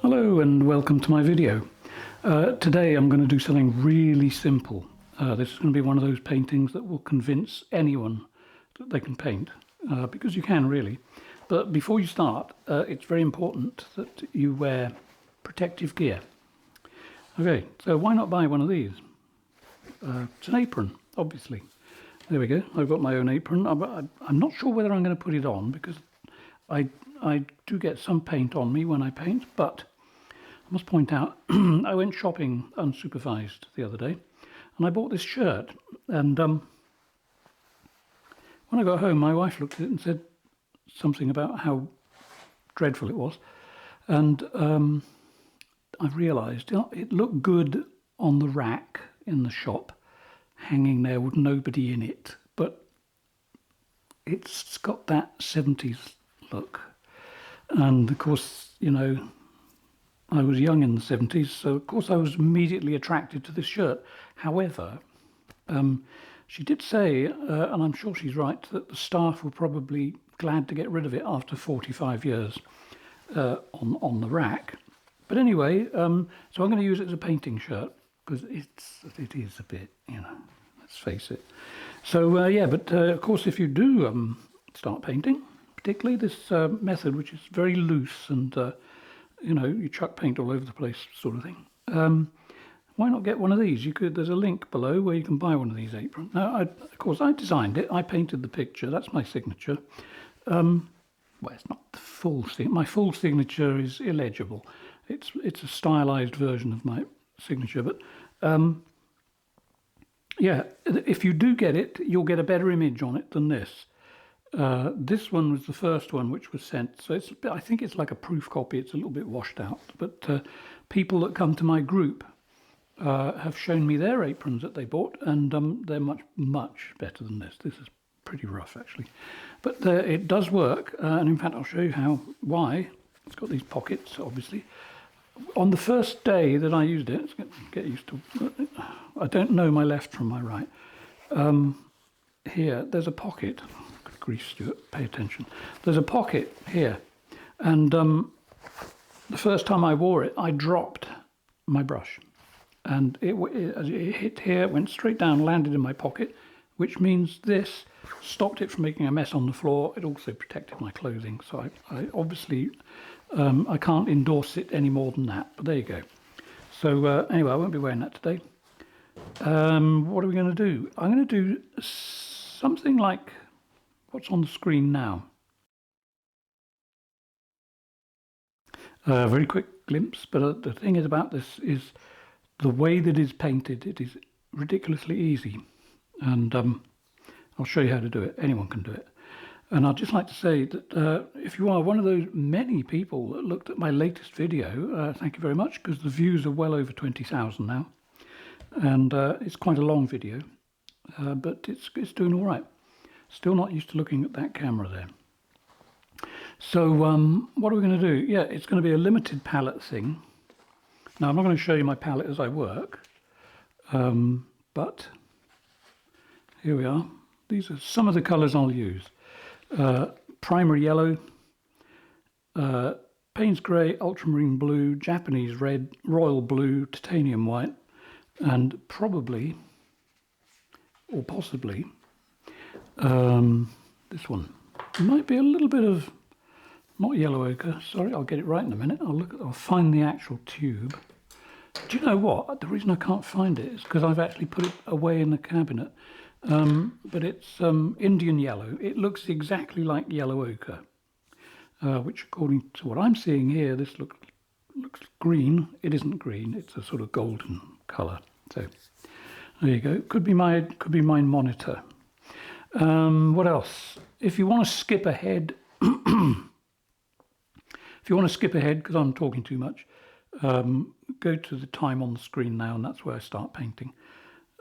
Hello and welcome to my video. Today I'm going to do something really simple. This is going to be one of those paintings that will convince anyone that they can paint, because you can really. But before you start, it's very important that you wear protective gear. Okay, so why not buy one of these? It's an apron, obviously. There we go, I've got my own apron. I'm not sure whether I'm going to put it on because I do get some paint on me when I paint, but I must point out I went shopping unsupervised the other day and I bought this shirt, and when I got home my wife looked at it and said something about how dreadful it was, and I've realised, it looked good on the rack in the shop, hanging there with nobody in it, but it's got that 70s look. And of course, you know, I was young in the 70s, so of course I was immediately attracted to this shirt. However, she did say, and I'm sure she's right, that the staff were probably glad to get rid of it after 45 years on the rack. But anyway, so I'm going to use it as a painting shirt because it is a bit, you know, let's face it. So yeah, but of course if you do start painting, particularly this method, which is very loose and you know, you chuck paint all over the place sort of thing, why not get one of these? There's a link below where you can buy one of these aprons. Now, of course I designed it, I painted the picture, that's my signature. Well, it's not the full signature, my full signature is illegible. It's a stylized version of my signature, but yeah, if you do get it, you'll get a better image on it than this. This one was the first one which was sent, so I think it's like a proof copy. It's a little bit washed out, but people that come to my group have shown me their aprons that they bought, and they're much better than this. This is pretty rough actually, but it does work, and in fact I'll show you why. It's got these pockets, obviously. On the first day that I used it, let's get used to it. I don't know my left from my right. Here, there's a pocket. Grease, Stuart, pay attention. There's a pocket here, and the first time I wore it, I dropped my brush, and it hit here, went straight down, landed in my pocket, which means this stopped it from making a mess on the floor. It also protected my clothing, so I obviously I can't endorse it any more than that, but there you go. So anyway, I won't be wearing that today. What are we going to do? I'm going to do something like what's on the screen now. A very quick glimpse, but the thing is about this is the way that it's painted. It is ridiculously easy, and I'll show you how to do it. Anyone can do it. And I'd just like to say that if you are one of those many people that looked at my latest video, thank you very much, because the views are well over 20,000 now, and it's quite a long video, but it's doing all right. Still not used to looking at that camera there. So what are we going to do? Yeah, it's going to be a limited palette thing. Now I'm not going to show you my palette as I work, but here we are. These are some of the colours I'll use. Primary yellow, Payne's grey, ultramarine blue, Japanese red, royal blue, titanium white, and probably, or possibly, this one. It might be a little bit of, not yellow ochre, sorry, I'll get it right in a minute. I'll find the actual tube. Do you know what? The reason I can't find it is because I've actually put it away in the cabinet. But it's Indian yellow. It looks exactly like yellow ochre, which according to what I'm seeing here, this looks green. It isn't green, it's a sort of golden colour. So there you go. Could be my monitor. What else? If you want to skip ahead, because I'm talking too much, go to the time on the screen now, and that's where I start painting.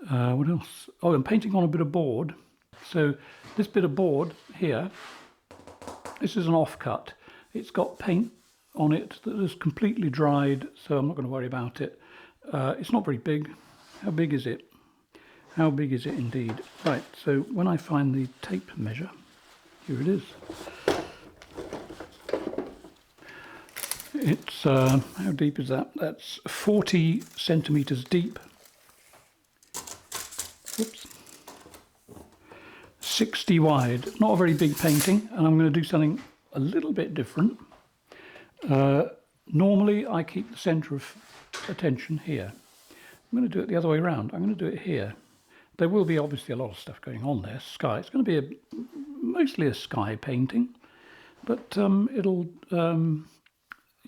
What else? Oh, I'm painting on a bit of board. So this bit of board here, this is an offcut. It's got paint on it that is completely dried, so I'm not going to worry about it. It's not very big. How big is it? How big is it indeed? Right, so when I find the tape measure, here it is. It's, how deep is that? That's 40 centimetres deep. Whoops. 60 wide. Not a very big painting, and I'm going to do something a little bit different. Normally I keep the centre of attention here. I'm going to do it the other way around. I'm going to do it here. There will be obviously a lot of stuff going on there. Sky. It's going to be mostly a sky painting, but it'll,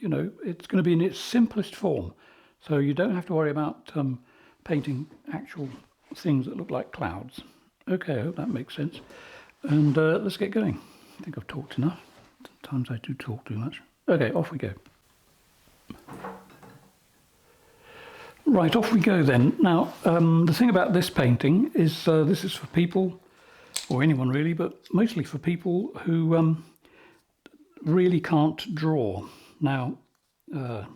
you know, it's going to be in its simplest form. So you don't have to worry about painting actual things that look like clouds. Okay, I hope that makes sense. And let's get going. I think I've talked enough. Sometimes I do talk too much. Okay, off we go. Right, off we go then. Now, the thing about this painting is this is for people, or anyone really, but mostly for people who really can't draw. Now, a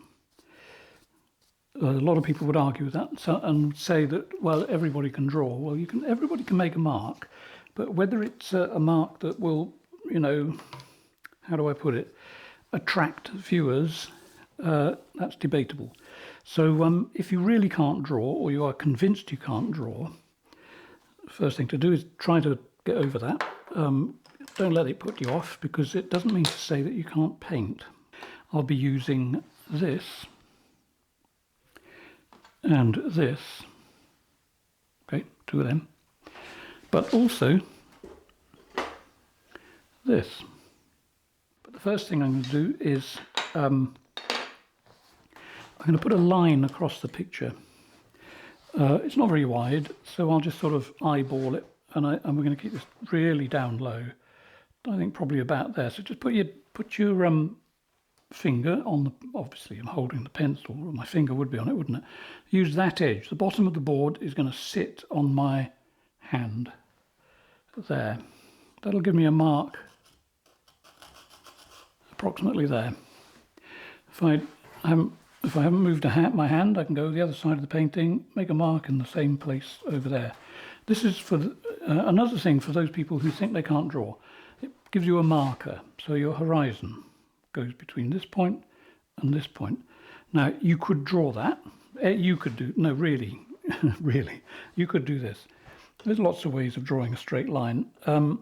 lot of people would argue with that and say that, well, everybody can draw. Well, everybody can make a mark, but whether it's a mark that will, you know, how do I put it, attract viewers, that's debatable. So if you really can't draw, or you are convinced you can't draw, the first thing to do is try to get over that. Don't let it put you off, because it doesn't mean to say that you can't paint. I'll be using this and this, okay, two of them, but also this. But the first thing I'm going to do is I'm going to put a line across the picture. It's not very wide, so I'll just sort of eyeball it, and we're going to keep this really down low. I think probably about there. So just put your finger on the, obviously I'm holding the pencil, or my finger would be on it, wouldn't it? Use that edge. The bottom of the board is going to sit on my hand there. That'll give me a mark approximately there. If I haven't moved my hand, I can go to the other side of the painting, make a mark in the same place over there. This is for another thing for those people who think they can't draw. It gives you a marker, so your horizon goes between this point and this point. Now, you could draw that. You could do, no, really, really, you could do this. There's lots of ways of drawing a straight line. The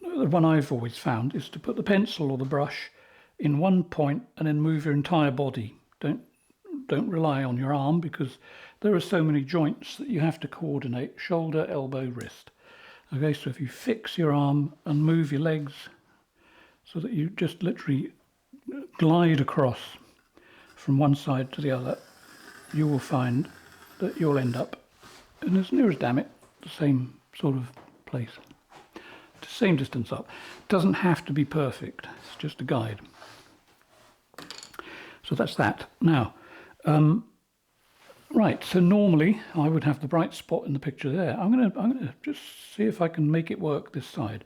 one I've always found is to put the pencil or the brush in one point and then move your entire body. Don't rely on your arm, because there are so many joints that you have to coordinate: shoulder, elbow, wrist. Okay, so if you fix your arm and move your legs so that you just literally glide across from one side to the other, you will find that you'll end up in, as near as damn it, the same sort of place. The same distance up. Doesn't have to be perfect, it's just a guide. So that's that. Now, right, so normally I would have the bright spot in the picture there. I'm gonna just see if I can make it work this side.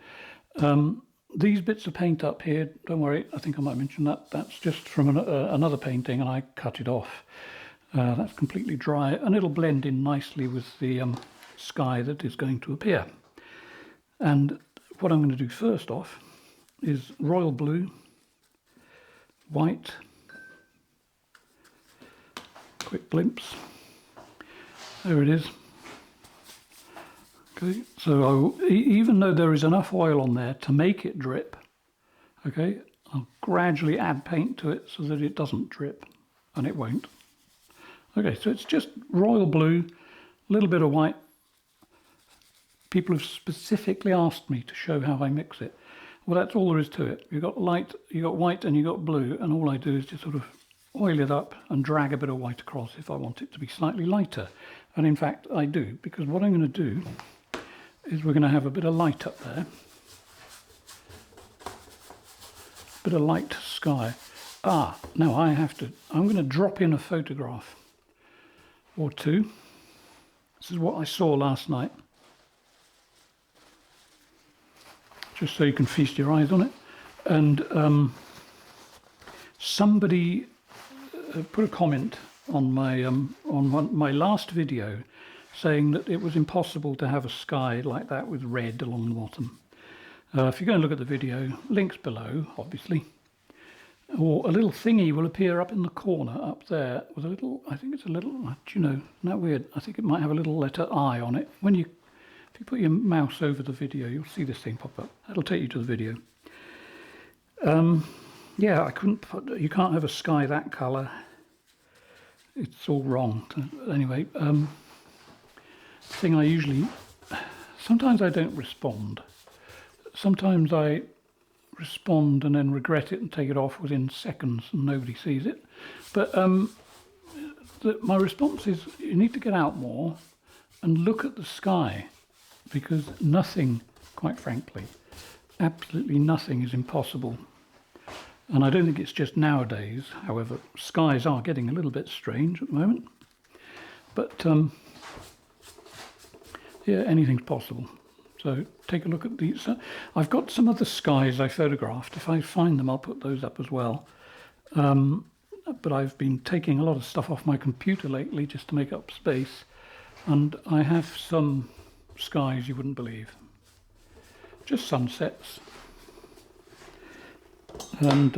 These bits of paint up here, don't worry, I think I might mention that, that's just from another painting, and I cut it off. That's completely dry, and it'll blend in nicely with the sky that is going to appear. And what I'm going to do first off is royal blue, white, quick glimpse, there it is. Okay, so even though there is enough oil on there to make it drip, okay, I'll gradually add paint to it so that it doesn't drip, and it won't. Okay, so it's just royal blue, a little bit of white. People have specifically asked me to show how I mix it. Well, that's all there is to it. You've got light, you've got white, and you've got blue, and all I do is just sort of oil it up and drag a bit of white across if I want it to be slightly lighter. And in fact, I do, because what I'm going to do is we're going to have a bit of light up there. A bit of light sky. Now I'm going to drop in a photograph or two. This is what I saw last night. Just so you can feast your eyes on it. And somebody put a comment on my last video saying that it was impossible to have a sky like that with red along the bottom. If you go and look at the video, links below, obviously. or a little thingy will appear up in the corner up there with a little, I think it's a little, do you know, isn't that weird? I think it might have a little letter I on it. If you put your mouse over the video, you'll see this thing pop up. That'll take you to the video. Yeah, you can't have a sky that colour. It's all wrong. Anyway, sometimes I don't respond. Sometimes I respond and then regret it and take it off within seconds and nobody sees it. But my response is you need to get out more and look at the sky, because nothing, quite frankly, absolutely nothing is impossible. And I don't think it's just nowadays. However, skies are getting a little bit strange at the moment. But yeah, anything's possible. So take a look at these. I've got some of the skies I photographed. If I find them, I'll put those up as well. But I've been taking a lot of stuff off my computer lately just to make up space. And I have some skies you wouldn't believe. Just sunsets. And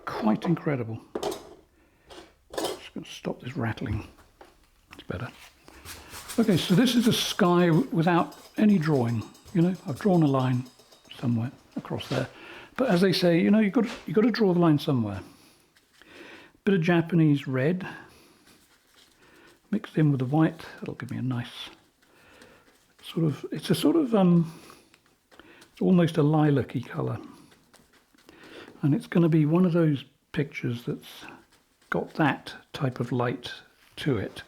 quite incredible. Just going to stop this rattling. It's better. Okay, so this is a sky without any drawing. You know, I've drawn a line somewhere across there. But as they say, you know, you've got to draw the line somewhere. Bit of Japanese red mixed in with the white. That'll give me a nice sort of. It's a sort of it's almost a lilac-y colour. And it's going to be one of those pictures that's got that type of light to it.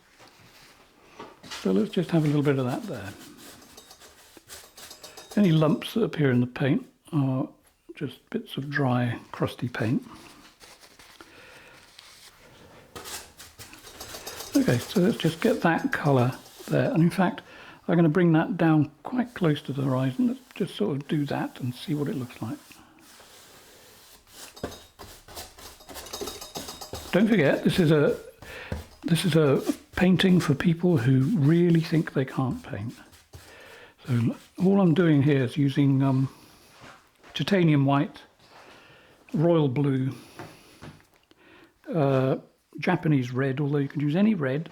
So let's just have a little bit of that there. Any lumps that appear in the paint are just bits of dry, crusty paint. Okay, so let's just get that colour there. And in fact, I'm going to bring that down quite close to the horizon. Let's just sort of do that and see what it looks like. Don't forget, this is a painting for people who really think they can't paint. So all I'm doing here is using titanium white, royal blue, Japanese red, although you can use any red,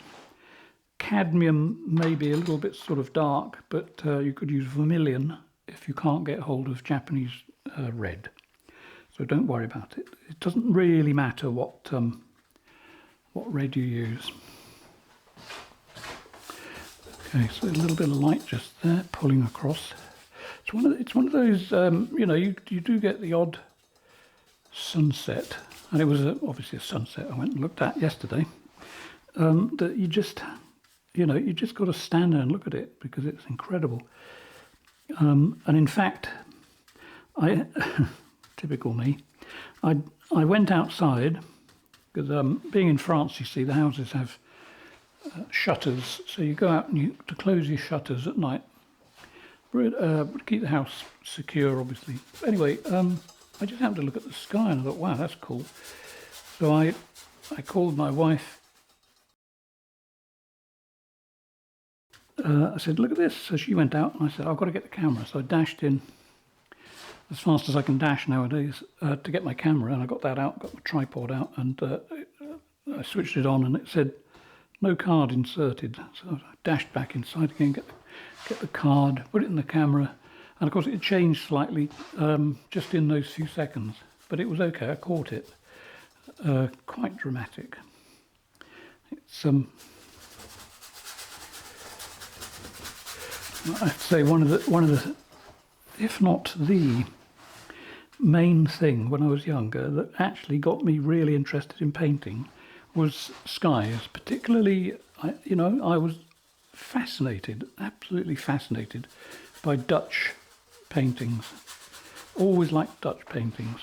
cadmium maybe a little bit sort of dark, but you could use vermilion if you can't get hold of Japanese red. So don't worry about it. It doesn't really matter what red you use. Okay, so a little bit of light just there, pulling across. It's one of those, you know, you do get the odd sunset, and it was obviously a sunset I went and looked at yesterday. That you just got to stand there and look at it because it's incredible. And in fact, typical me, I went outside. Because being in France, you see, the houses have shutters, so you go out and to close your shutters at night, keep the house secure, obviously. Anyway, I just happened to look at the sky and I thought, wow, that's cool. So I called my wife. I said, look at this. So she went out and I said, I've got to get the camera. So I dashed in as fast as I can dash nowadays to get my camera, and I got that out, got my tripod out, and I switched it on and it said no card inserted. So I dashed back inside again, get the card, put it in the camera, and of course it changed slightly just in those few seconds, but it was okay, I caught it. Quite dramatic. It's I have to say one of the if not the main thing when I was younger that actually got me really interested in painting was skies. Particularly, I was fascinated, absolutely fascinated by Dutch paintings. Always liked Dutch paintings.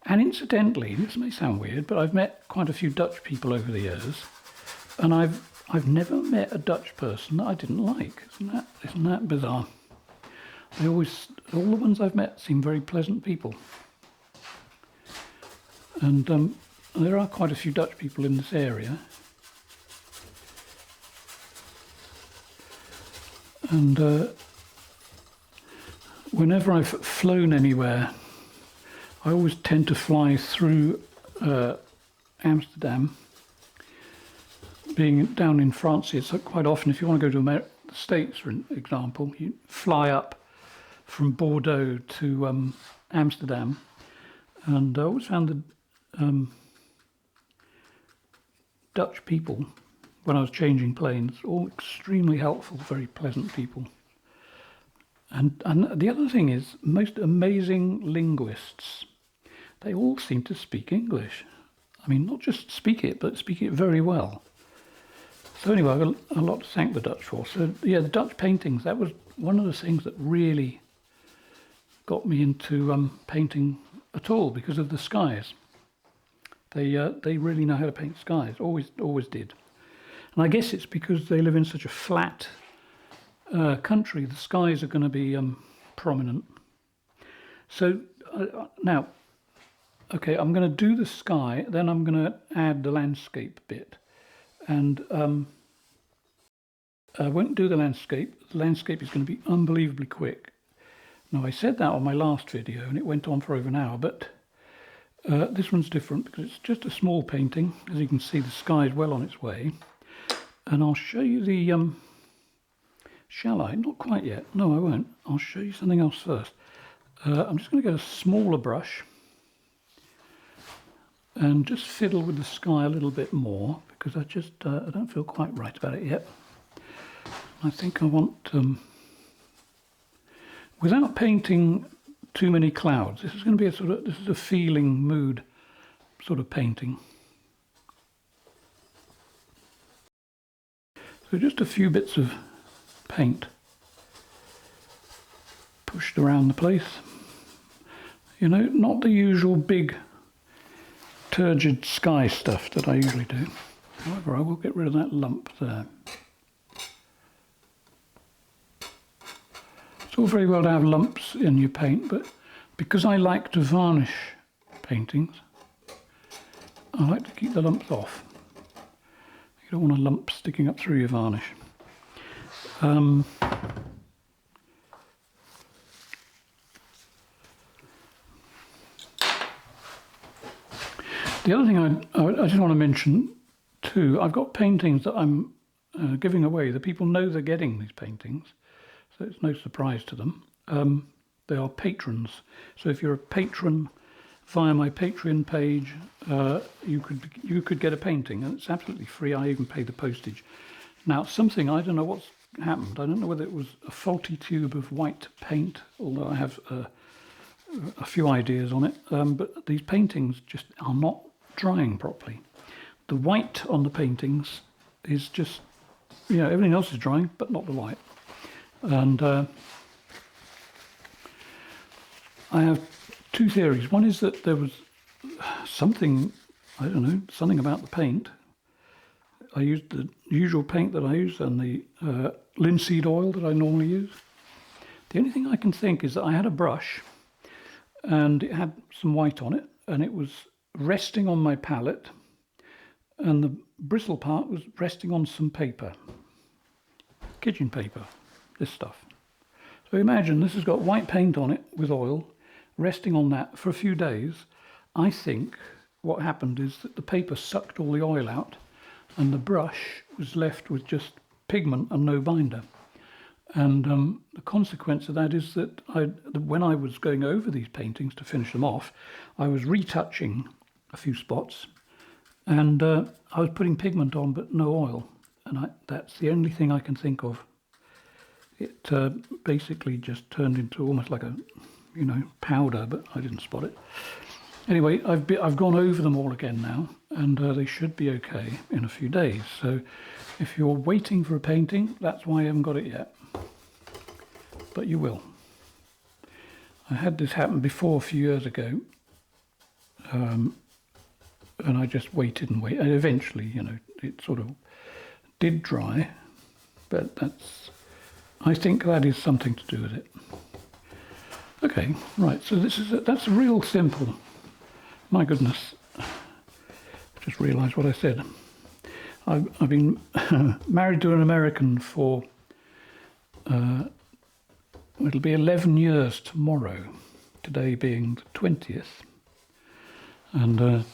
And incidentally, this may sound weird, but I've met quite a few Dutch people over the years, and I've never met a Dutch person that I didn't like. Isn't that bizarre? All the ones I've met seem very pleasant people. And there are quite a few Dutch people in this area. And whenever I've flown anywhere, I always tend to fly through Amsterdam, being down in France, it's quite often, if you want to go to the States, for example, you fly up from Bordeaux to Amsterdam, and I always found the Dutch people, when I was changing planes, all extremely helpful, very pleasant people. And the other thing is, most amazing linguists, they all seem to speak English. I mean, not just speak it, but speak it very well. So anyway, I've got a lot to thank the Dutch for. So yeah, the Dutch paintings, that was one of the things that really got me into painting at all, because of the skies. They really know how to paint skies, always did. And I guess it's because they live in such a flat country, the skies are going to be prominent. So now, okay, I'm going to do the sky, then I'm going to add the landscape bit. And I won't do the landscape. The landscape is going to be unbelievably quick. Now, I said that on my last video, and it went on for over an hour, but this one's different because it's just a small painting. As you can see, the sky is well on its way. And I'll show you the... shall I? Not quite yet. No, I won't. I'll show you something else first. I'm just going to get a smaller brush and just fiddle with the sky a little bit more, because I just I don't feel quite right about it yet. I think I want, without painting too many clouds, this is going to be this is a feeling, mood sort of painting. So just a few bits of paint pushed around the place. You know, not the usual big turgid sky stuff that I usually do. However, I will get rid of that lump there. It's all very well to have lumps in your paint, but because I like to varnish paintings, I like to keep the lumps off. You don't want a lump sticking up through your varnish. The other thing I just want to mention too, I've got paintings that I'm giving away. The people know they're getting these paintings, so it's no surprise to them. They are patrons. So if you're a patron via my Patreon page, you could get a painting, and it's absolutely free. I even pay the postage. Now, something, I don't know what's happened. I don't know whether it was a faulty tube of white paint, although I have a few ideas on it, but these paintings just are not drying properly. The white on the paintings is just, you know, everything else is drying, but not the white. And I have two theories. One is that there was something, I don't know, something about the paint. I used the usual paint that I use and the linseed oil that I normally use. The only thing I can think is that I had a brush and it had some white on it, and it was resting on my palette, and the bristle part was resting on some paper, kitchen paper, this stuff. So imagine this has got white paint on it with oil, resting on that for a few days. I think what happened is that the paper sucked all the oil out, and the brush was left with just pigment and no binder. And the consequence of that is that when I was going over these paintings to finish them off, I was retouching a few spots, and I was putting pigment on but no oil, and that's the only thing I can think of. It basically just turned into almost like a, you know, powder, but I didn't spot it. Anyway, I've gone over them all again now, and they should be okay in a few days. So if you're waiting for a painting, that's why I haven't got it yet. But you will. I had this happen before a few years ago, and I just waited and waited, and eventually, you know, it sort of did dry, but I think that is something to do with it. Okay, right, so that's real simple. My goodness, I just realised what I said. I've been married to an American for, it'll be 11 years tomorrow, today being the 20th. And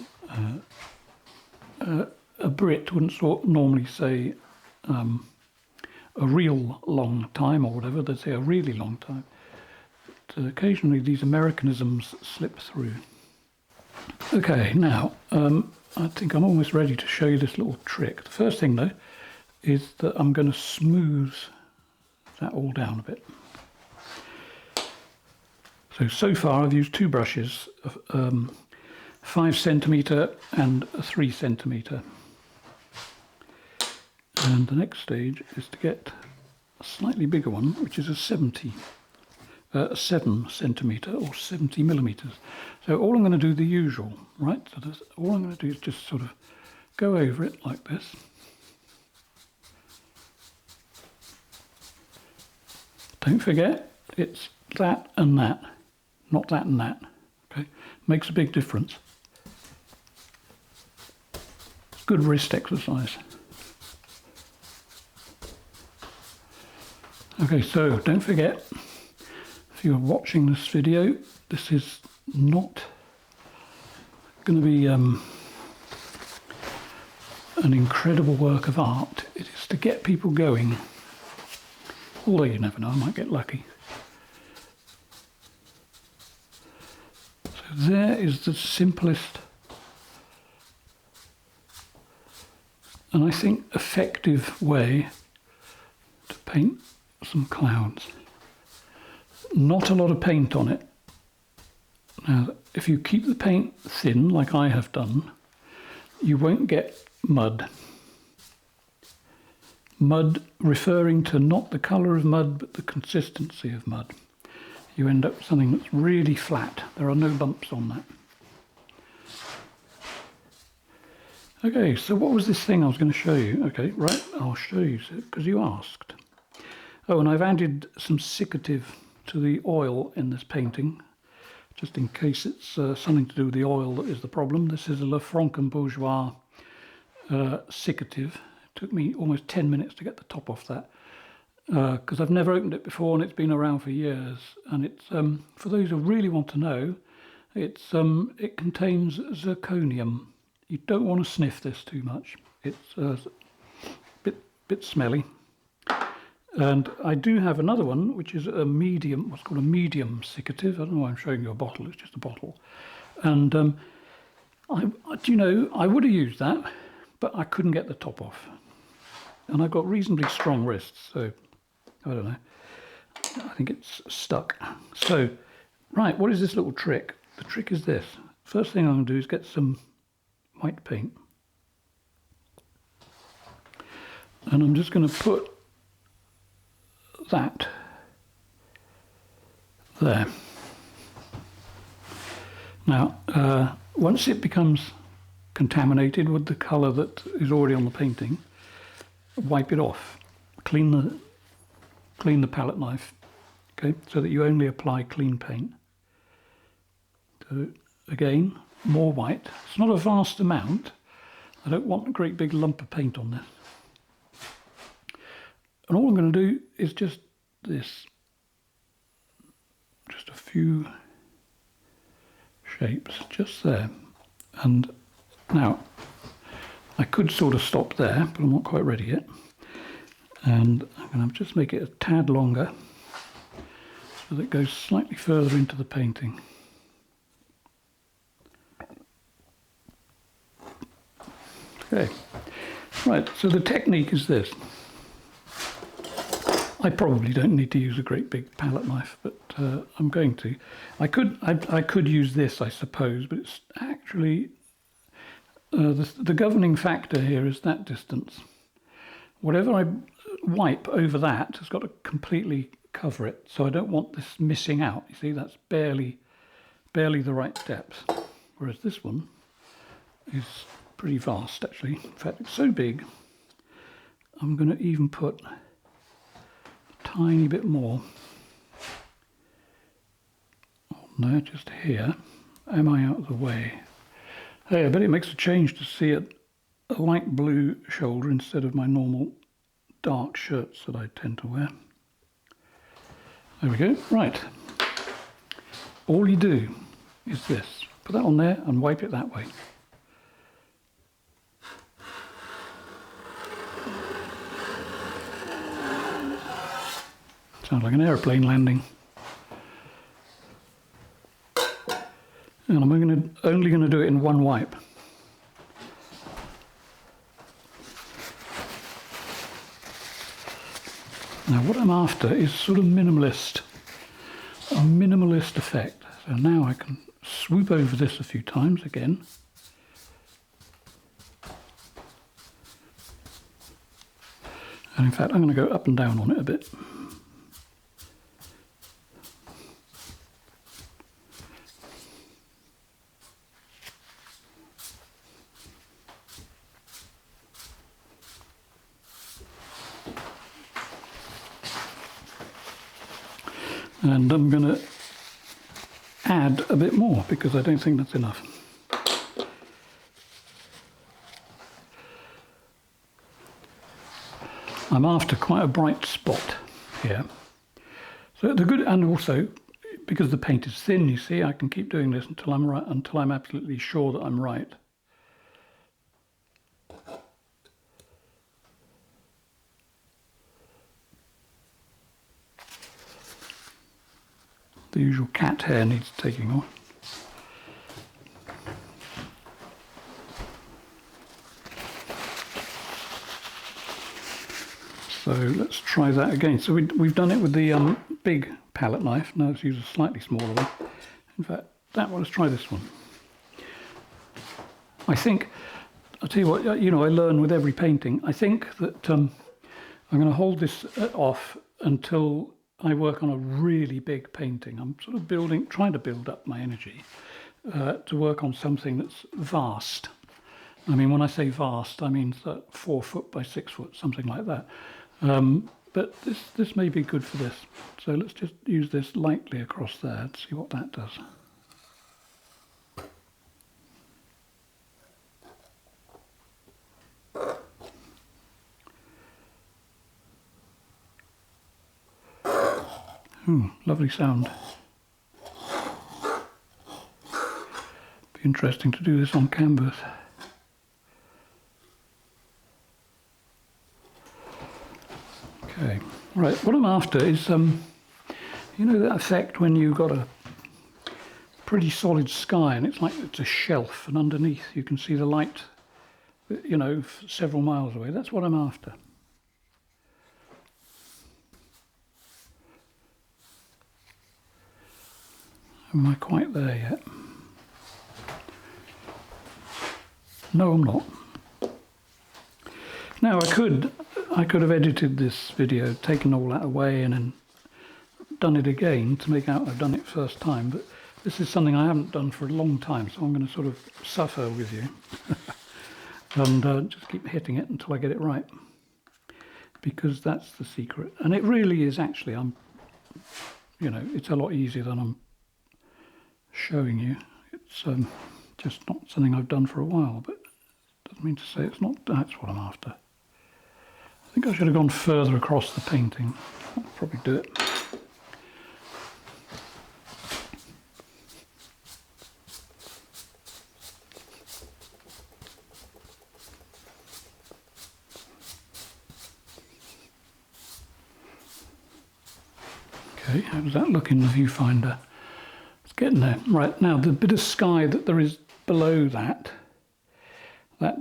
A Brit wouldn't normally say a real long time or whatever, they'd say a really long time. But occasionally these Americanisms slip through. Okay, now I think I'm almost ready to show you this little trick. The first thing though is that I'm going to smooth that all down a bit. So far I've used two brushes, 5 centimetre and a 3 centimetre. And the next stage is to get a slightly bigger one, which is a 7 centimetre or 70 millimetres. So all I'm going to do the usual, right? So all I'm going to do is just sort of go over it like this. Don't forget, it's that and that, not that and that. Okay, makes a big difference. Good wrist exercise. Okay, so don't forget, if you're watching this video, this is not going to be an incredible work of art. It is to get people going. Although you never know, I might get lucky. So there is the simplest and I think effective way to paint some clouds. Not a lot of paint on it. Now, if you keep the paint thin, like I have done, you won't get mud. Mud referring to not the colour of mud, but the consistency of mud. You end up with something that's really flat. There are no bumps on that. Okay, so what was this thing I was going to show you? Okay, right, I'll show you, because you asked. Oh, and I've added some cicative to the oil in this painting, just in case it's something to do with the oil that is the problem. This is a Le Franc-Bourgeois cicative. It took me almost 10 minutes to get the top off that, because I've never opened it before and it's been around for years. And it's, for those who really want to know, it contains zirconium. You don't want to sniff this too much. It's a bit smelly. And I do have another one, which is a medium, what's called a medium cicative. I don't know why I'm showing you a bottle, it's just a bottle. And do you know, I would have used that, but I couldn't get the top off. And I've got reasonably strong wrists, so I don't know. I think it's stuck. So, right, what is this little trick? The trick is this. First thing I'm going to do is get some white paint. And I'm just going to put that there. Now, once it becomes contaminated with the colour that is already on the painting, wipe it off. Clean the palette knife, okay, so that you only apply clean paint. So again, more white. It's not a vast amount. I don't want a great big lump of paint on this. And all I'm going to do is just this. Just a few shapes just there. And now, I could sort of stop there, but I'm not quite ready yet. And I'm going to just make it a tad longer so that it goes slightly further into the painting. Okay, right, so the technique is this. I probably don't need to use a great big palette knife, but I'm going to. I could use this, I suppose, but it's actually the governing factor here is that distance. Whatever I wipe over that has got to completely cover it, so I don't want this missing out. You see, that's barely the right depth, whereas this one is pretty vast, actually. In fact, it's so big, I'm going to even put tiny bit more. Oh, no, just here. Am I out of the way? Hey, I bet it makes a change to see a light blue shoulder instead of my normal dark shirts that I tend to wear. There we go. Right. All you do is this. Put that on there and wipe it that way. Sounds like an aeroplane landing. And I'm only going to do it in one wipe. Now what I'm after is sort of a minimalist effect. So now I can swoop over this a few times again. And in fact I'm going to go up and down on it a bit. And I'm going to add a bit more because I don't think that's enough. I'm after quite a bright spot here. So the good, and also because the paint is thin, you see, I can keep doing this until I'm right, until I'm absolutely sure that I'm right. The usual cat hair needs taking off. So let's try that again. So we've done it with the big palette knife. Now let's use a slightly smaller one. In fact, let's try this one. I think, I'll tell you what, you know, I learn with every painting. I think that I'm going to hold this off until I work on a really big painting. I'm sort of trying to build up my energy to work on something that's vast. I mean, when I say vast, I mean 4 foot by 6 foot, something like that. But this may be good for this. So let's just use this lightly across there and see what that does. Lovely sound. Be interesting to do this on canvas. Okay, right, what I'm after is, you know that effect when you've got a pretty solid sky and it's like it's a shelf and underneath you can see the light, you know, several miles away. That's what I'm after. Am I quite there yet? No, I'm not. Now I could have edited this video, taken all that away and then done it again to make out I've done it first time, but this is something I haven't done for a long time, so I'm going to sort of suffer with you and just keep hitting it until I get it right, because that's the secret. And it really is actually, you know, it's a lot easier than I'm showing you. It's just not something I've done for a while, but doesn't mean to say it's not. That's what I'm after. I think I should have gone further across the painting. I'll probably do it. Okay, how does that look in the viewfinder? It's getting there. Right, now the bit of sky that there is below that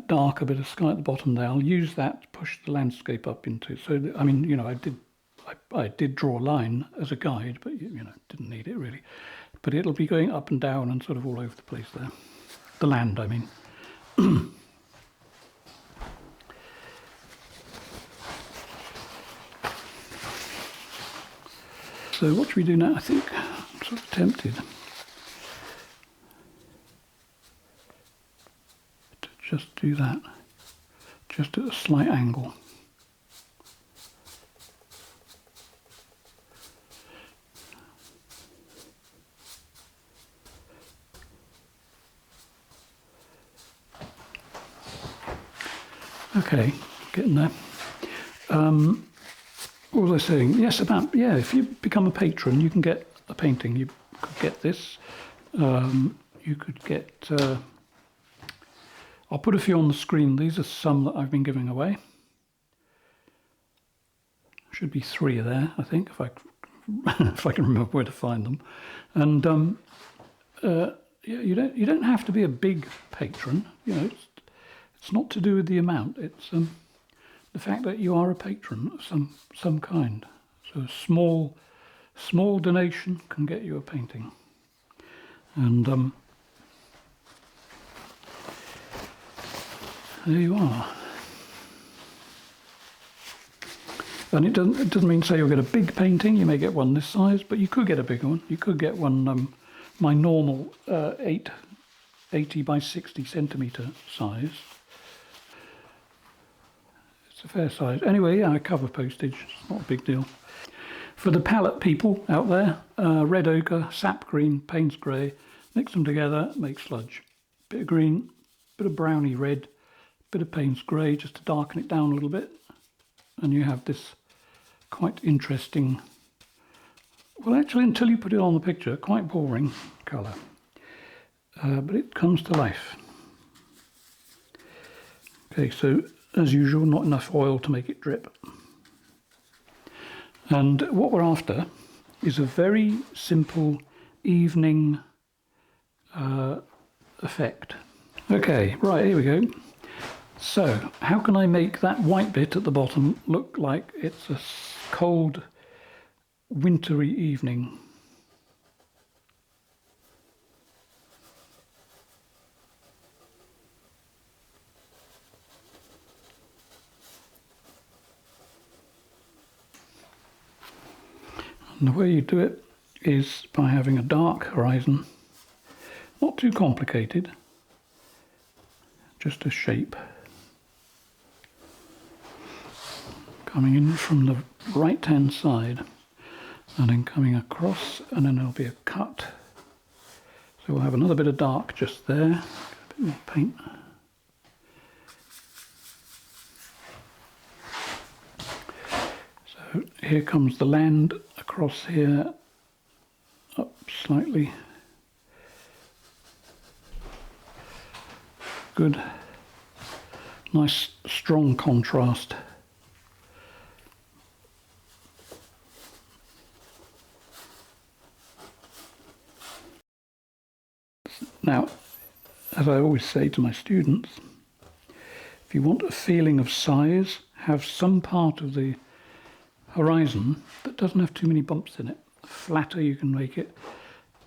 darker bit of sky at the bottom there, I'll use that to push the landscape up into. So, I mean, you know, I did draw a line as a guide, but, you know, didn't need it really. But it'll be going up and down and sort of all over the place there. The land, I mean. So what should we do now? I think I'm sort of tempted to just do that, just at a slight angle. Okay, getting there. What was I saying? Yes, if you become a patron, you can get a painting. You could get this. You could get... I'll put a few on the screen. These are some that I've been giving away. Should be 3 there, I think, if I if I can remember where to find them. And you don't have to be a big patron. You know, it's not to do with the amount. It's the fact that you are a patron of some kind. So a small donation can get you a painting. And there you are. And it doesn't mean say you'll get a big painting. You may get one this size, but you could get a bigger one. You could get one my normal 80 by 60 centimetre size. It's a fair size. Anyway, yeah, I cover postage. It's not a big deal. For the palette people out there, red ochre, sap green, Payne's grey, mix them together, make sludge. Bit of green, bit of browny red, bit of Payne's grey just to darken it down a little bit. And you have this quite interesting, well actually until you put it on the picture, quite boring colour. But it comes to life. Okay, so as usual, not enough oil to make it drip. And what we're after is a very simple evening effect. Okay, right, here we go. So, how can I make that white bit at the bottom look like it's a cold, wintry evening? And the way you do it is by having a dark horizon, not too complicated, just a shape. Coming in from the right hand side and then coming across, and then there'll be a cut. So we'll have another bit of dark just there, a bit more paint. So here comes the land, across here, up slightly. Good, nice strong contrast. Now, as I always say to my students, if you want a feeling of size, have some part of the horizon that doesn't have too many bumps in it. The flatter you can make it,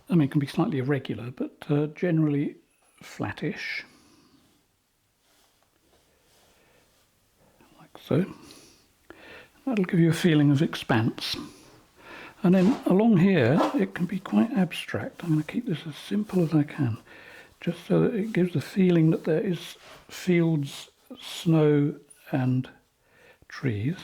I mean it can be slightly irregular, but generally flattish. Like so. That'll give you a feeling of expanse. And then along here, it can be quite abstract. I'm going to keep this as simple as I can, just so that it gives the feeling that there is fields, snow and trees.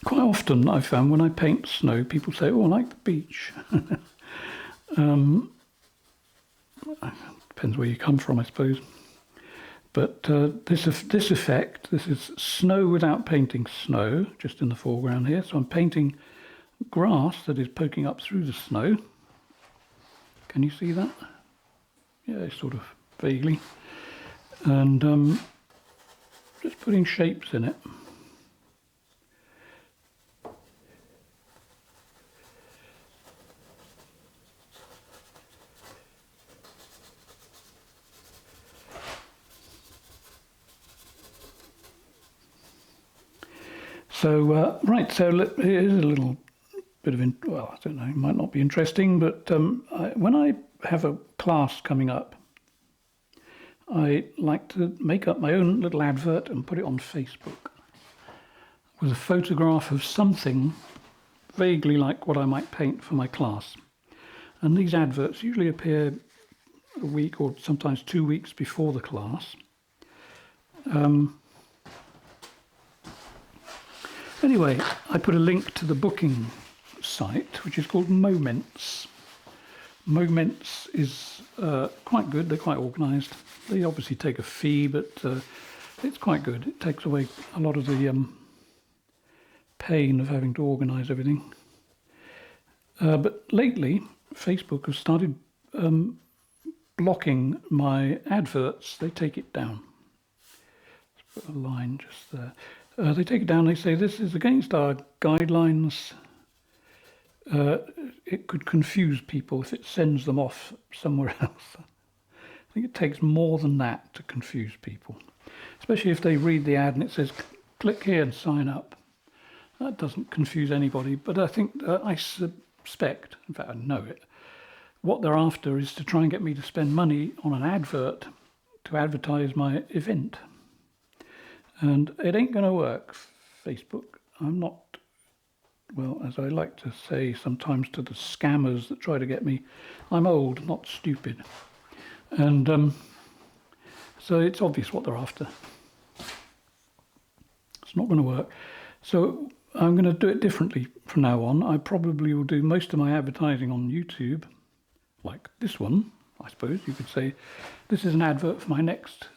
Quite often I've found when I paint snow, people say, oh, I like the beach. Depends where you come from, I suppose. But this effect, this is snow without painting snow, just in the foreground here. So I'm painting grass that is poking up through the snow. Can you see that? Yeah, sort of vaguely. And just putting shapes in it. So, right, so here's a little bit of, well, I don't know, it might not be interesting, but when I have a class coming up, I like to make up my own little advert and put it on Facebook with a photograph of something vaguely like what I might paint for my class. And these adverts usually appear a week or sometimes 2 weeks before the class. Anyway, I put a link to the booking site, which is called Moments. Moments is quite good. They're quite organised. They obviously take a fee, but it's quite good. It takes away a lot of the pain of having to organise everything. But lately, Facebook has started blocking my adverts, they take it down. Let's put a line just there. They take it down, they say this is against our guidelines. It could confuse people if it sends them off somewhere else. I think it takes more than that to confuse people, especially if they read the ad and it says click here and sign up. That doesn't confuse anybody, but I think I suspect, in fact I know it, what they're after is to try and get me to spend money on an advert to advertise my event. And it ain't going to work, Facebook. I'm not, well, as I like to say sometimes to the scammers that try to get me, I'm old, not stupid. And so it's obvious what they're after. It's not going to work. So I'm going to do it differently from now on. I probably will do most of my advertising on YouTube, like this one, I suppose you could say. This is an advert for my next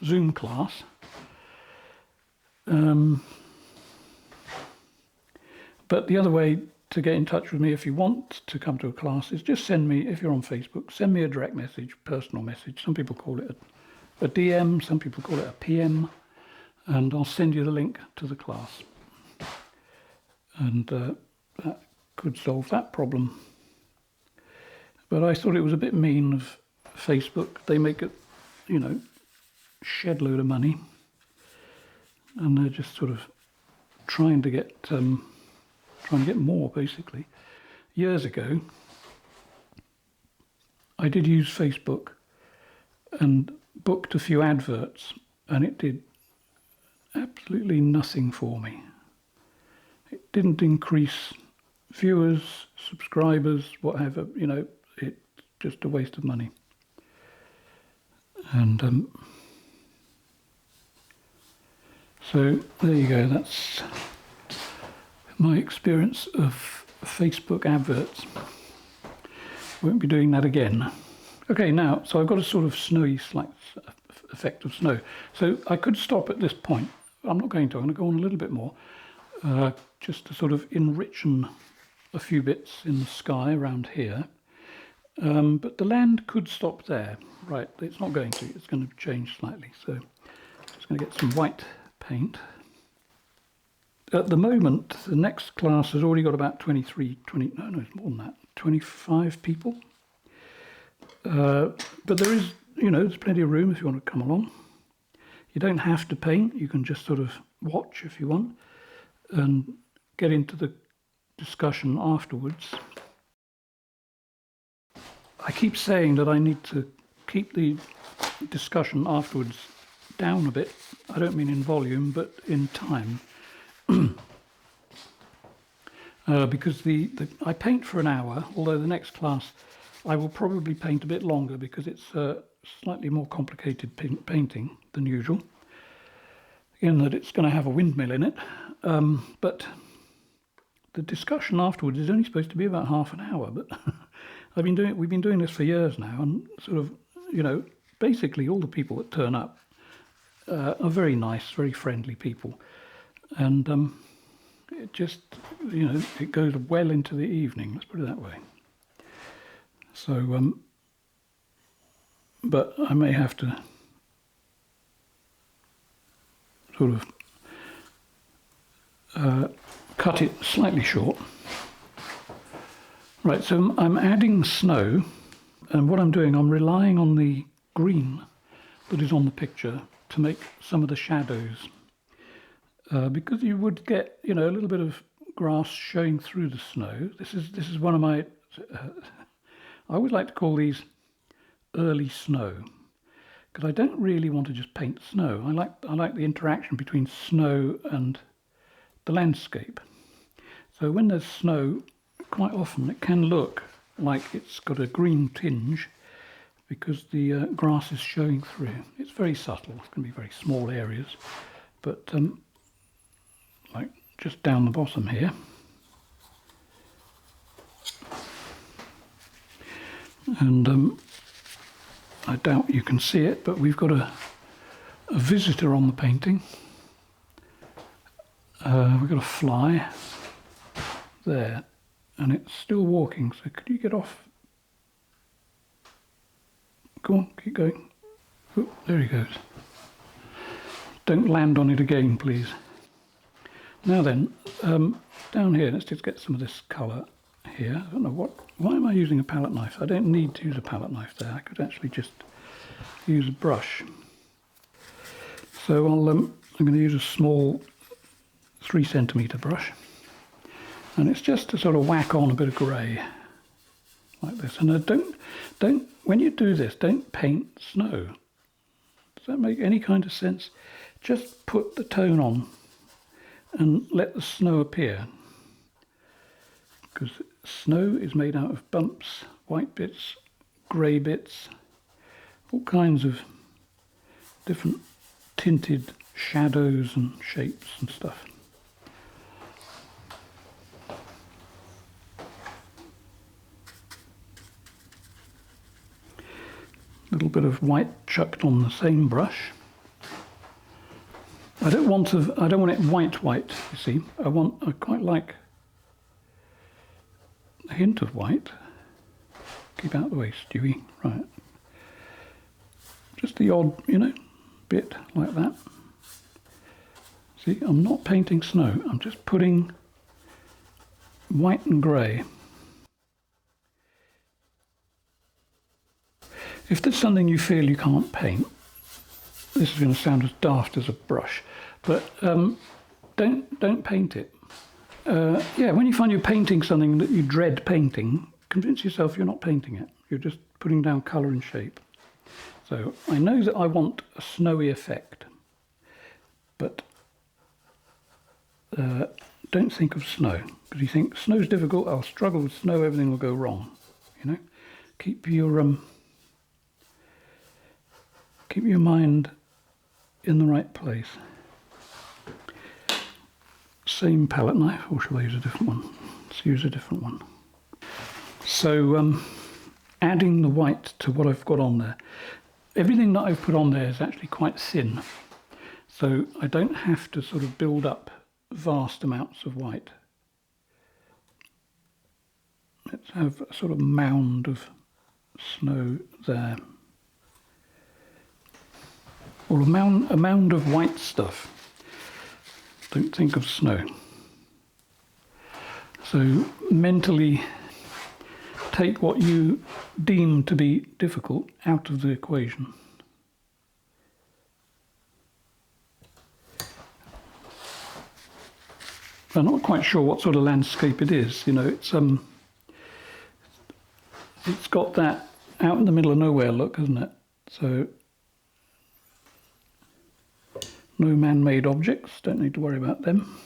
Zoom class. But the other way to get in touch with me if you want to come to a class is just send me, if you're on Facebook, send me a direct message, personal message. Some people call it a DM, some people call it a PM, and I'll send you the link to the class. And that could solve that problem. But I thought it was a bit mean of Facebook. They make it, you know, shed load of money, and they're just sort of trying to get more, basically. Years ago, I did use Facebook and booked a few adverts, and it did absolutely nothing for me. It didn't increase viewers, subscribers, whatever, you know, it's just a waste of money. And so there you go, that's my experience of Facebook adverts. Won't be doing that again. Okay, now, so I've got a sort of snowy slight effect of snow. So I could stop at this point. I'm not going to. I'm going to go on a little bit more, just to sort of enrichen a few bits in the sky around here. But the land could stop there. Right, it's not going to. It's going to change slightly. So I'm just going to get some white paint. At the moment, the next class has already got about 20, no, it's more than that, 25 people. But there is, you know, there's plenty of room if you want to come along. You don't have to paint, you can just sort of watch if you want and get into the discussion afterwards. I keep saying that I need to keep the discussion afterwards down a bit. I don't mean in volume, but in time. Because I paint for an hour, although the next class I will probably paint a bit longer because it's slightly more complicated painting than usual, in that it's going to have a windmill in it. But the discussion afterwards is only supposed to be about half an hour. But we've been doing this for years now, and sort of, you know, basically all the people that turn up are very nice, very friendly people. And it just, you know, it goes well into the evening, let's put it that way. So, but I may have to sort of cut it slightly short. Right, so I'm adding snow, and what I'm doing, I'm relying on the green that is on the picture to make some of the shadows. Because you would get, you know, a little bit of grass showing through the snow. This is one of my, I would like to call these early snow, because I don't really want to just paint snow. I like the interaction between snow and the landscape. So when there's snow, quite often it can look like it's got a green tinge because the grass is showing through. It's very subtle. It's going to be very small areas, but like just down the bottom here. And I doubt you can see it, but we've got a visitor on the painting. We've got a fly there, and it's still walking, so could you get off? Go on, keep going. Oh, there he goes. Don't land on it again, please. Now then, down here, let's just get some of this colour here. I don't know why am I using a palette knife? I don't need to use a palette knife there. I could actually just use a brush. So I'm going to use a small 3cm brush, and it's just to sort of whack on a bit of grey like this. And don't when you do this, don't paint snow. Does that make any kind of sense? Just put the tone on and let the snow appear, because snow is made out of bumps, white bits, grey bits, all kinds of different tinted shadows and shapes and stuff. A little bit of white chucked on the same brush. I don't want it white, you see. I quite like a hint of white. Keep out of the way, Stewie. Right. Just the odd, bit like that. See, I'm not painting snow. I'm just putting white and grey. If there's something you feel you can't paint, this is going to sound as daft as a brush, but don't paint it. Yeah, when you find you're painting something that you dread painting, convince yourself you're not painting it. You're just putting down colour and shape. So I know that I want a snowy effect, but don't think of snow, because you think snow's difficult, I'll struggle with snow, everything will go wrong. Keep your mind in the right place. Same palette knife, or shall I use a different one? Let's use a different one. So adding the white to what I've got on there. Everything that I've put on there is actually quite thin, so I don't have to sort of build up vast amounts of white. Let's have a sort of mound of snow there. Or a mound of white stuff. Don't think of snow. So mentally take what you deem to be difficult out of the equation. I'm not quite sure what sort of landscape it is. It's got that out in the middle of nowhere look, hasn't it? So no man-made objects, don't need to worry about them.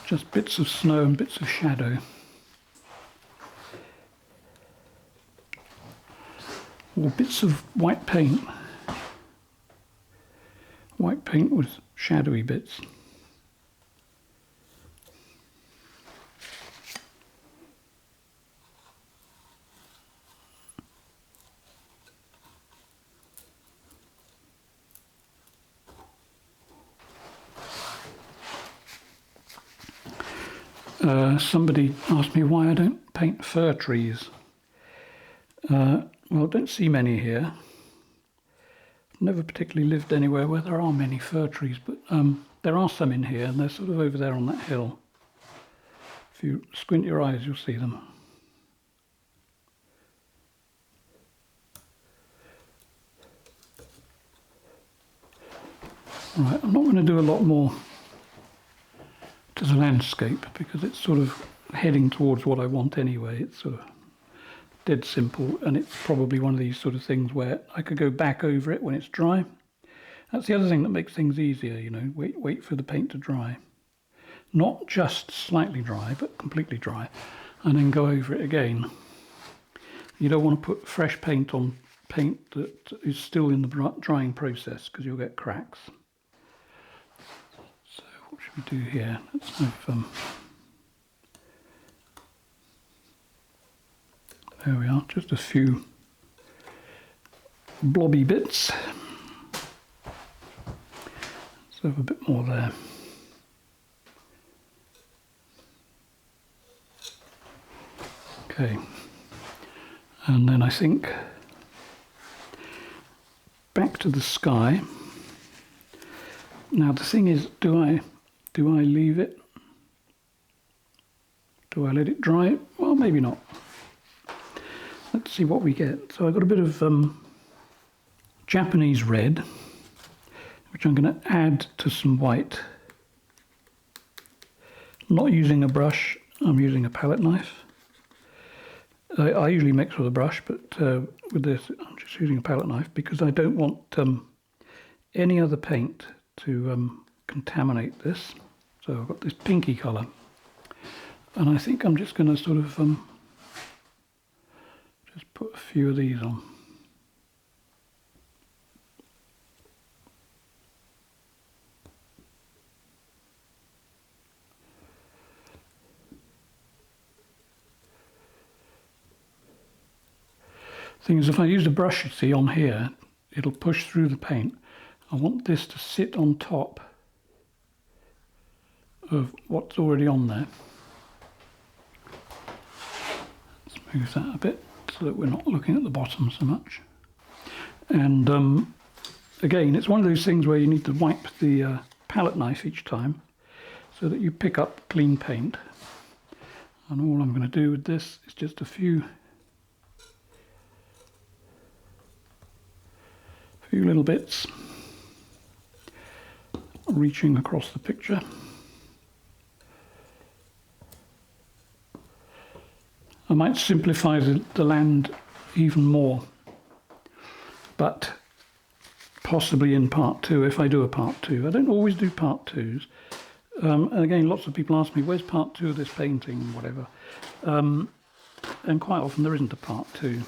Just bits of snow and bits of shadow. Or bits of white paint. White paint with shadowy bits. Somebody asked me why I don't paint fir trees. Well, I don't see many here. I've never particularly lived anywhere where there are many fir trees, but there are some in here, and they're sort of over there on that hill. If you squint your eyes, you'll see them. Right, I'm not going to do a lot more to the landscape because it's sort of heading towards what I want anyway. It's sort of dead simple, and it's probably one of these sort of things where I could go back over it when it's dry. That's the other thing that makes things easier, wait for the paint to dry. Not just slightly dry, but completely dry, and then go over it again. You don't want to put fresh paint on paint that is still in the drying process, because you'll get cracks. So what should we do here? Let's have there we are, just a few blobby bits. Let's have a bit more there. Okay, and then I think back to the sky. Now the thing is, do I leave it? Do I let it dry? Well, maybe not. Let's see what we get. So I've got a bit of Japanese red, which I'm going to add to some white. I'm not using a brush, I'm using a palette knife. I usually mix with a brush, but with this I'm just using a palette knife because I don't want any other paint to contaminate this. So I've got this pinky colour, and I think I'm just going to sort of just put a few of these on. Thing is, if I use a brush, you see, on here, it'll push through the paint. I want this to sit on top of what's already on there. Let's move that a bit so that we're not looking at the bottom so much. And again, it's one of those things where you need to wipe the palette knife each time so that you pick up clean paint. And all I'm going to do with this is just a few little bits reaching across the picture. I might simplify the land even more, but possibly in part 2 if I do a part 2. I don't always do part 2s. And again, lots of people ask me, where's part 2 of this painting, whatever. And quite often there isn't a part 2.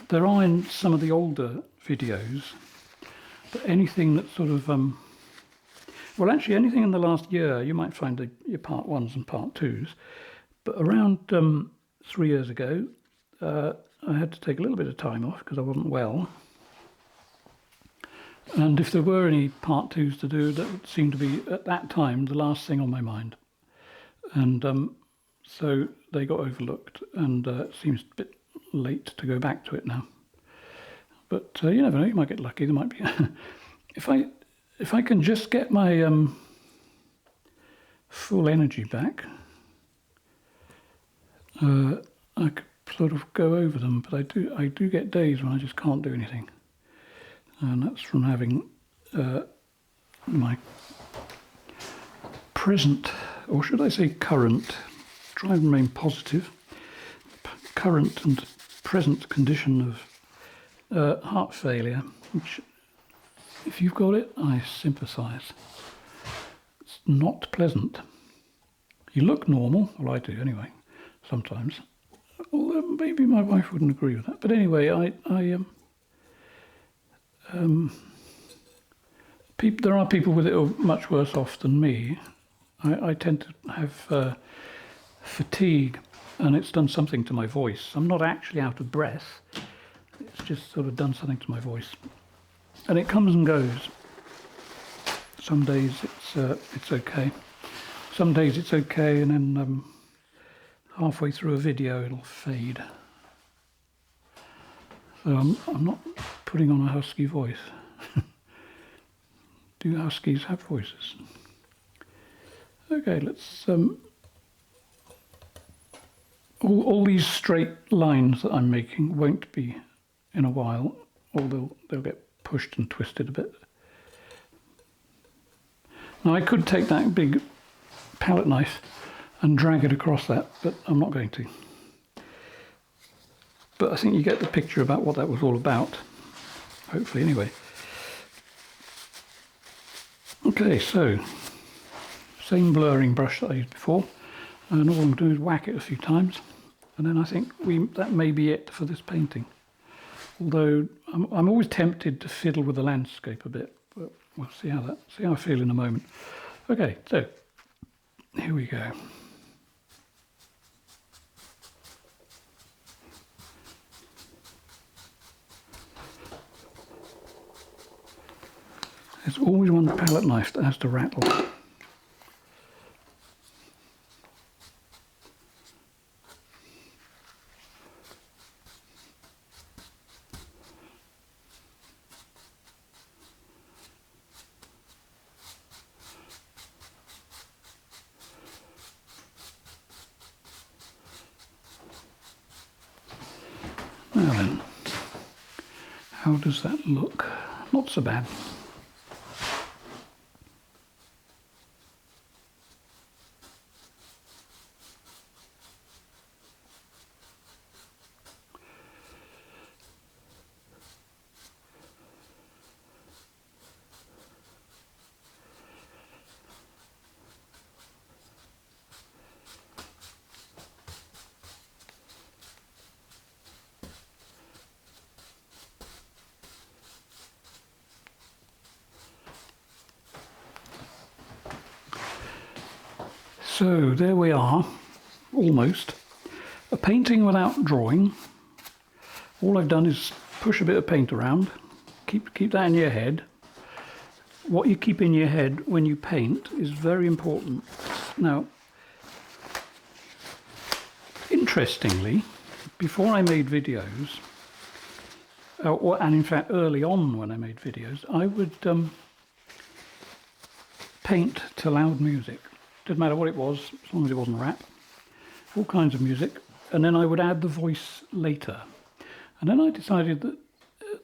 There are in some of the older videos, but anything that sort of, well, actually anything in the last year, you might find your part 1s and part 2s. But around 3 years ago, I had to take a little bit of time off because I wasn't well. And if there were any part 2s to do, that seemed to be, at that time, the last thing on my mind. And so they got overlooked, and it seems a bit late to go back to it now. But you never know, you might get lucky. There might be. If I can just get my full energy back, I could sort of go over them. But I do get days when I just can't do anything, and that's from having my present, or should I say current, try and remain positive, current and present condition of heart failure, which, if you've got it, I sympathise. It's not pleasant. You look normal, well I do anyway, sometimes. Although maybe my wife wouldn't agree with that. But anyway, there are people with it who are much worse off than me. I tend to have fatigue, and it's done something to my voice. I'm not actually out of breath. It's just sort of done something to my voice, and it comes and goes. Some days it's okay. Some days it's okay, and then halfway through a video it'll fade. So I'm not putting on a husky voice. Do huskies have voices? Okay, let's. All these straight lines that I'm making won't be in a while, or they'll get pushed and twisted a bit. Now I could take that big palette knife and drag it across that, but I'm not going to. But I think you get the picture about what that was all about, hopefully anyway. Okay, so same blurring brush that I used before, and all I'm doing is whack it a few times, and then I think that may be it for this painting. Although I'm always tempted to fiddle with the landscape a bit, but we'll see how I feel in a moment. Okay, so here we go. There's always one palette knife that has to rattle. Now then, how does that look? Not so bad. So there we are, almost. A painting without drawing. All I've done is push a bit of paint around. Keep that in your head. What you keep in your head when you paint is very important. Now, interestingly, before I made videos, and in fact early on when I made videos, I would paint to loud music. Didn't matter what it was, as long as it wasn't rap. All kinds of music. And then I would add the voice later. And then I decided that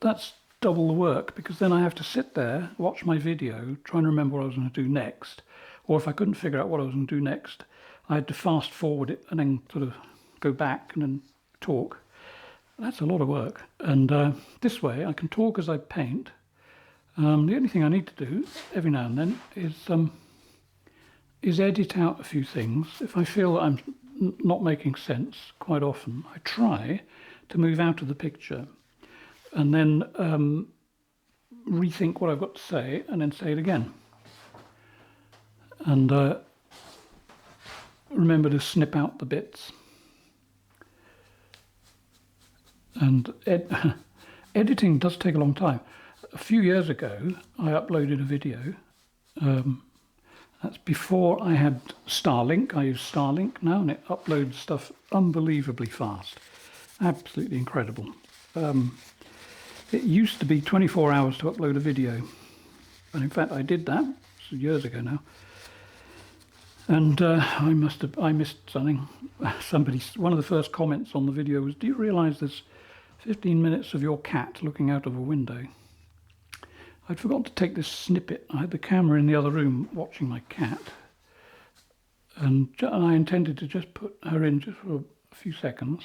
that's double the work, because then I have to sit there, watch my video, try and remember what I was going to do next. Or if I couldn't figure out what I was going to do next, I had to fast forward it and then sort of go back and then talk. That's a lot of work. And this way I can talk as I paint. The only thing I need to do every now and then is edit out a few things. If I feel that I'm not making sense, quite often I try to move out of the picture and then rethink what I've got to say and then say it again. And remember to snip out the bits. And editing does take a long time. A few years ago I uploaded a video. That's before I had Starlink. I use Starlink now, and it uploads stuff unbelievably fast. Absolutely incredible. It used to be 24 hours to upload a video. And in fact, I did that years ago now. And I missed something. One of the first comments on the video was, "Do you realise there's 15 minutes of your cat looking out of a window?" I'd forgotten to take this snippet. I had the camera in the other room watching my cat, and I intended to just put her in just for a few seconds,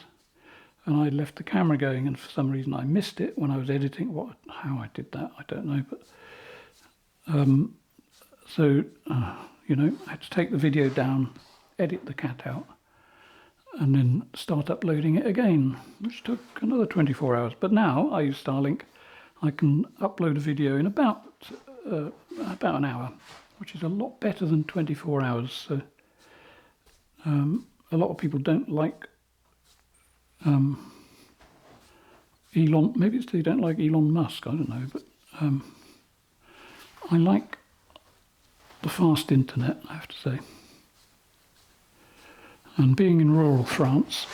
and I left the camera going, and for some reason I missed it when I was editing. How I did that, I don't know, but you know, I had to take the video down, edit the cat out, and then start uploading it again, which took another 24 hours. But now I use Starlink. I can upload a video in about an hour, which is a lot better than 24 hours. So, a lot of people don't like Elon. Maybe it's they don't like Elon Musk. I don't know, but I like the fast internet, I have to say. And being in rural France,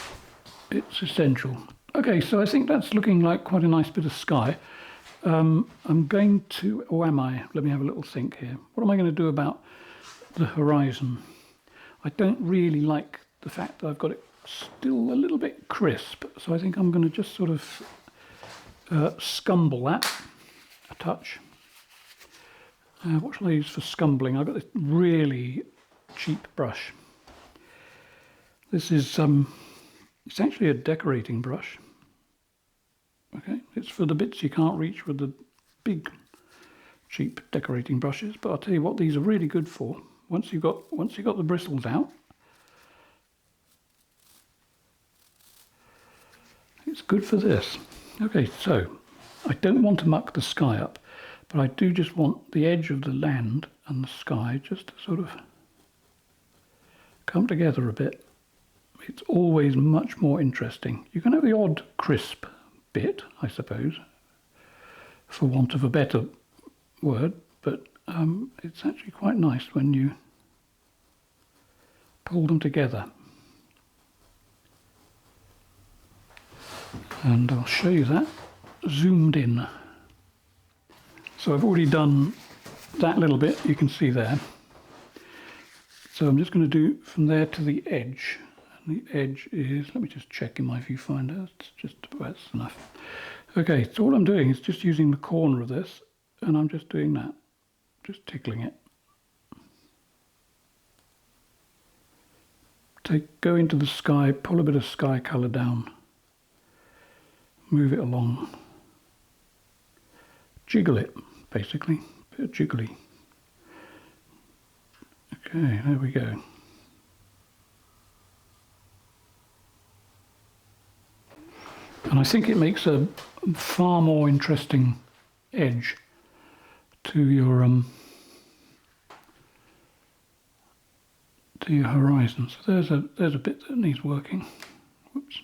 it's essential. Okay, so I think that's looking like quite a nice bit of sky. I'm going to, or am I? Let me have a little think here. What am I going to do about the horizon? I don't really like the fact that I've got it still a little bit crisp, so I think I'm going to just sort of scumble that a touch. What shall I use for scumbling? I've got this really cheap brush. This is it's actually a decorating brush. Okay, it's for the bits you can't reach with the big, cheap decorating brushes. But I'll tell you what, these are really good for. Once you've got the bristles out, it's good for this. Okay, so I don't want to muck the sky up, but I do just want the edge of the land and the sky just to sort of come together a bit. It's always much more interesting. You can have the odd crisp bit, I suppose, for want of a better word, but it's actually quite nice when you pull them together. And I'll show you that zoomed in. So I've already done that little bit, you can see there. So I'm just going to do from there to the edge. And the edge is, let me just check in my viewfinder, it's just about enough. Okay, so all I'm doing is just using the corner of this, and I'm just doing that, just tickling it. Go into the sky, pull a bit of sky colour down, move it along, jiggle it, basically, a bit of jiggly. Okay, there we go. And I think it makes a far more interesting edge to your horizon. So there's a bit that needs working. Whoops.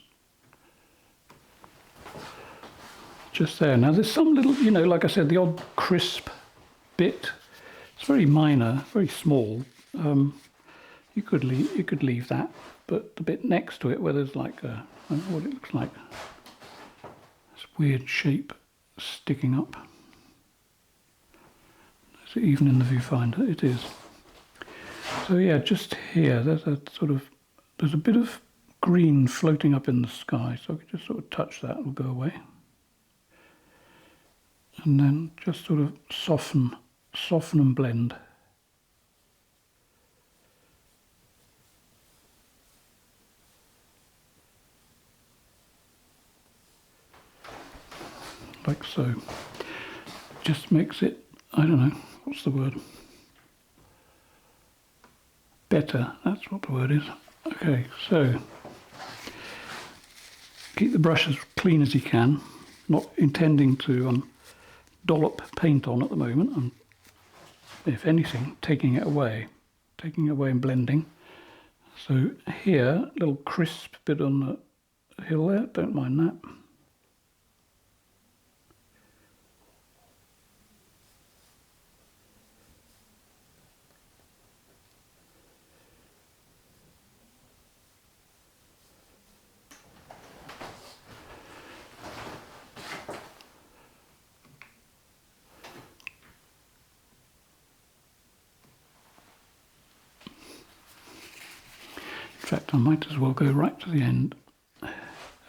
Just there. Now there's some little, you know, like I said, the odd crisp bit. It's very minor, very small. You could leave that, but the bit next to it where there's like a, I don't know what it looks like. This weird shape sticking up. So even in the viewfinder, it is. So yeah, just here, there's a bit of green floating up in the sky. So I could just sort of touch that, it'll go away. And then just sort of soften and blend. Like so. Just makes it, I don't know, what's the word? Better, that's what the word is. Okay, so keep the brush as clean as you can, not intending to dollop paint on at the moment. I'm, if anything, taking it away and blending. So here, a little crisp bit on the hill there, don't mind that. In fact, I might as well go right to the end.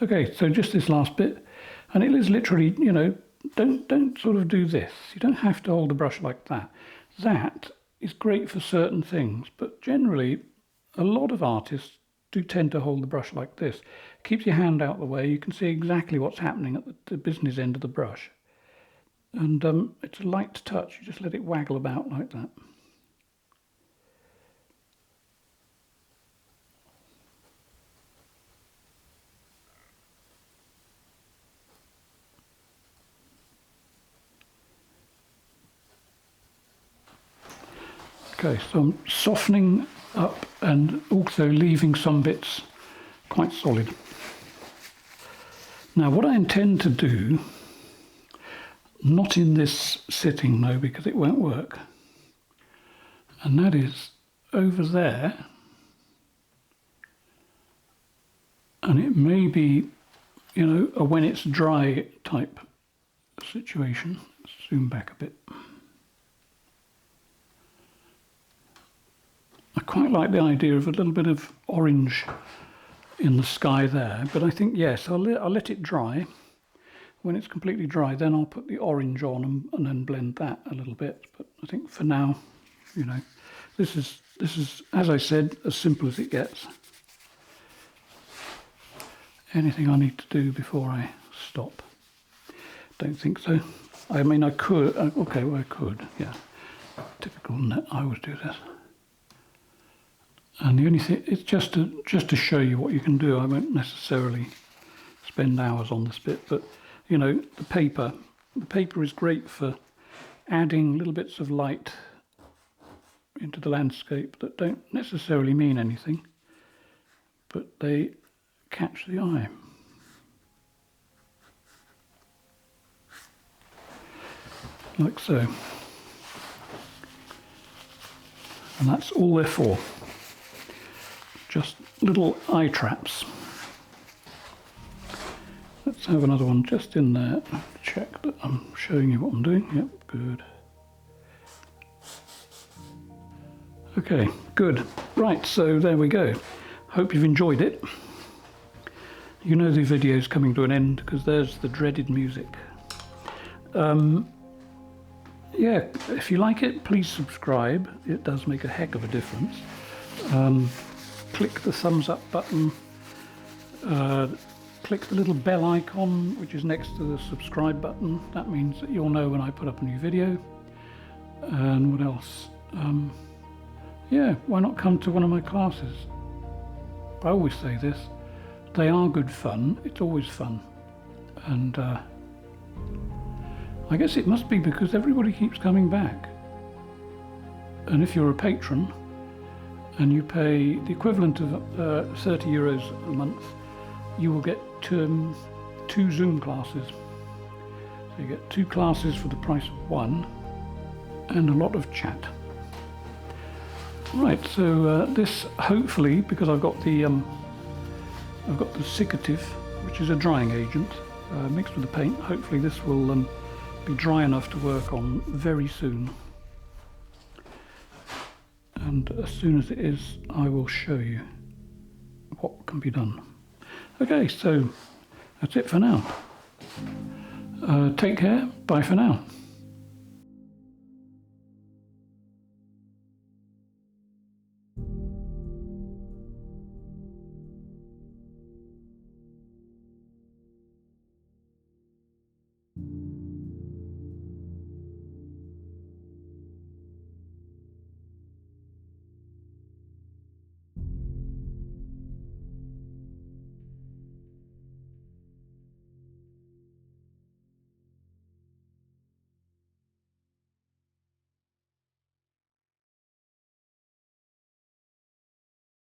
Okay, so just this last bit, and it is literally, you know, don't sort of do this. You don't have to hold the brush like that. That is great for certain things, but generally, a lot of artists do tend to hold the brush like this. Keeps your hand out the way. You can see exactly what's happening at the business end of the brush, and it's a light touch. You just let it waggle about like that. Okay, so I'm softening up and also leaving some bits quite solid. Now what I intend to do, not in this sitting though because it won't work, and that is over there, and it may be, you know, a when it's dry type situation. Let's zoom back a bit. I quite like the idea of a little bit of orange in the sky there, but I think, yes, I'll let it dry. When it's completely dry, then I'll put the orange on and then blend that a little bit. But I think for now, you know, this is, as I said, as simple as it gets. Anything I need to do before I stop? Don't think so. I mean, I could, okay, well I could, yeah. Typical, I always do this. And the only thing, it's just to show you what you can do. I won't necessarily spend hours on this bit, but you know, the paper is great for adding little bits of light into the landscape that don't necessarily mean anything, but they catch the eye. Like so. And that's all they're for. Just little eye traps. Let's have another one just in there. Check that I'm showing you what I'm doing. Yep, good. Okay, good. Right, so there we go. Hope you've enjoyed it. You know the video's coming to an end because there's the dreaded music. Yeah, if you like it, please subscribe. It does make a heck of a difference. Click the thumbs up button. Click the little bell icon which is next to the subscribe button. That means that you'll know when I put up a new video. And what else? Yeah, why not come to one of my classes? I always say this, they are good fun. It's always fun. And I guess it must be because everybody keeps coming back. And if you're a patron and you pay the equivalent of €30 a month, you will get 2 Zoom classes. So you get 2 classes for the price of 1 and a lot of chat. Right, so this hopefully, because I've got the cicative, which is a drying agent, mixed with the paint, hopefully this will be dry enough to work on very soon. And as soon as it is, I will show you what can be done. Okay, so that's it for now. Take care, bye for now.